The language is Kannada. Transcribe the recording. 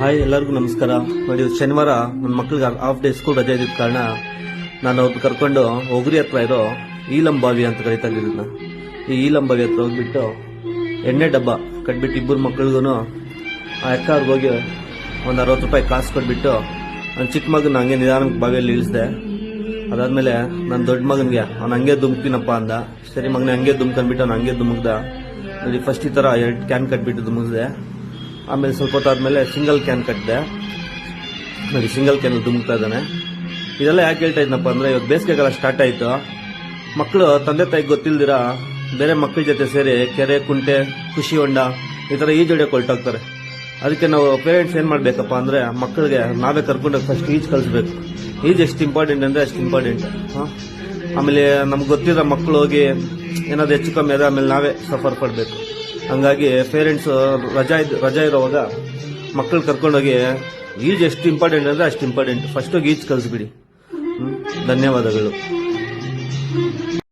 ಹಾಯ್, ಎಲ್ಲರಿಗೂ ನಮಸ್ಕಾರ. ನೋಡಿ, ಶನಿವಾರ ನನ್ನ ಮಕ್ಳಿಗೆ ಹಾಫ್ ಡೇ ಸ್ಕೂಲ್ ರಜೆ ಇದ್ದಿದ್ದ ಕಾರಣ ನಾನು ಅವ್ರನ್ನ ಕರ್ಕೊಂಡು ಒಗರಿ ಹತ್ರ ಇರೋ ಈಲಂಬಾವಿ ಅಂತ ಕರಿತಾ ಇದ್ದಿದ್ದನ್ನ ಈ ಈಲಂಬಾವಿ ಹತ್ರ ಹೋಗ್ಬಿಟ್ಟು ಎಣ್ಣೆ ಡಬ್ಬ ಕಟ್ಬಿಟ್ಟು ಇಬ್ಬರು ಮಕ್ಳಿಗೂ ಆ ಅಕ್ಕವ್ರಿಗೆ ಹೋಗಿ ಒಂದು 60 ರೂಪಾಯಿ ಕಾಸು ಕೊಟ್ಬಿಟ್ಟು ನನ್ನ ಚಿಕ್ಕ ಮಗನ ಹಂಗೆ ನಿಧಾನಕ್ಕೆ ಬಾವಿಯಲ್ಲಿ ಇಳಿಸಿದೆ. ಅದಾದ್ಮೇಲೆ ನನ್ನ ದೊಡ್ಡ ಮಗನಿಗೆ ಅವ್ನು ಹಂಗೆ ದುಮ್ತೀನಪ್ಪ ಅಂದ. ಸರಿ ಮಗನ ಹಂಗೆ ದುಮ್ಕಂಡ್ಬಿಟ್ಟು ಅವ್ನು ಹಂಗೆ ದುಮುಗ್ದ. ನೋಡಿ, ಫಸ್ಟ್ ಈ ಥರ 2 ಕ್ಯಾನ್ ಕಟ್ಬಿಟ್ಟು ದುಮುಗ್ದೆ. ಆಮೇಲೆ ಸ್ವಲ್ಪ ಹೊತ್ತಾದ್ಮೇಲೆ ಸಿಂಗಲ್ ಕ್ಯಾನ್ ಕಟ್ಟಿದೆ. ನೋಡಿ, ಸಿಂಗಲ್ ಕ್ಯಾನ್ ದುಮುಕ್ತಾ ಇದ್ದಾನೆ. ಇದೆಲ್ಲ ಯಾಕೆ ಹೇಳ್ತಾ ಇದ್ನಪ್ಪ ಅಂದ್ರೆ, ಇವತ್ತು ಬೇಸಿಗೆಗಾಲ ಸ್ಟಾರ್ಟ್ ಆಯಿತು. ಮಕ್ಕಳು ತಂದೆ ತಾಯಿಗೆ ಗೊತ್ತಿಲ್ದಿರ ಬೇರೆ ಮಕ್ಕಳ ಜೊತೆ ಸೇರಿ ಕೆರೆ, ಕುಂಟೆ, ಖುಷಿ ಹೊಂಡ ಈ ಥರ ಈಜೊಡೆಯೋಕೆ ಹೊರಟೋಗ್ತಾರೆ. ಅದಕ್ಕೆ ನಾವು ಪೇರೆಂಟ್ಸ್ ಏನು ಮಾಡಬೇಕಪ್ಪ ಅಂದರೆ, ಮಕ್ಕಳಿಗೆ ನಾವೇ ಕರ್ಕೊಂಡೋಗಿ ಫಸ್ಟ್ ಈಜು ಕಲಿಸ್ಬೇಕು. ಈಜು ಎಷ್ಟು ಇಂಪಾರ್ಟೆಂಟ್ ಅಂದರೆ ಅಷ್ಟು ಇಂಪಾರ್ಟೆಂಟ್. ಆಮೇಲೆ ನಮ್ಗೆ ಗೊತ್ತಿರೋ ಮಕ್ಕಳು ಹೋಗಿ ಏನಾದ್ರು ಹೆಚ್ಚು ಕಮ್ಮಿ ಅದ ಆಮೇಲೆ ನಾವೇ ಸಫರ್ ಪಡಬೇಕು. ಹಂಗಾಗಿ ಪೇರೆಂಟ್ಸ್ ರಜಾ ಇರೋವಾಗ ಮಕ್ಕಳು ಕರ್ಕೊಂಡೋಗಿ ಈಜು ಎಷ್ಟು ಇಂಪಾರ್ಟೆಂಟ್ ಅಂದರೆ ಅಷ್ಟು ಇಂಪಾರ್ಟೆಂಟ್. ಫಸ್ಟ್ ಹೋಗಿ ಈಜು ಕಲಿಸ್ಬಿಡಿ. ಧನ್ಯವಾದಗಳು.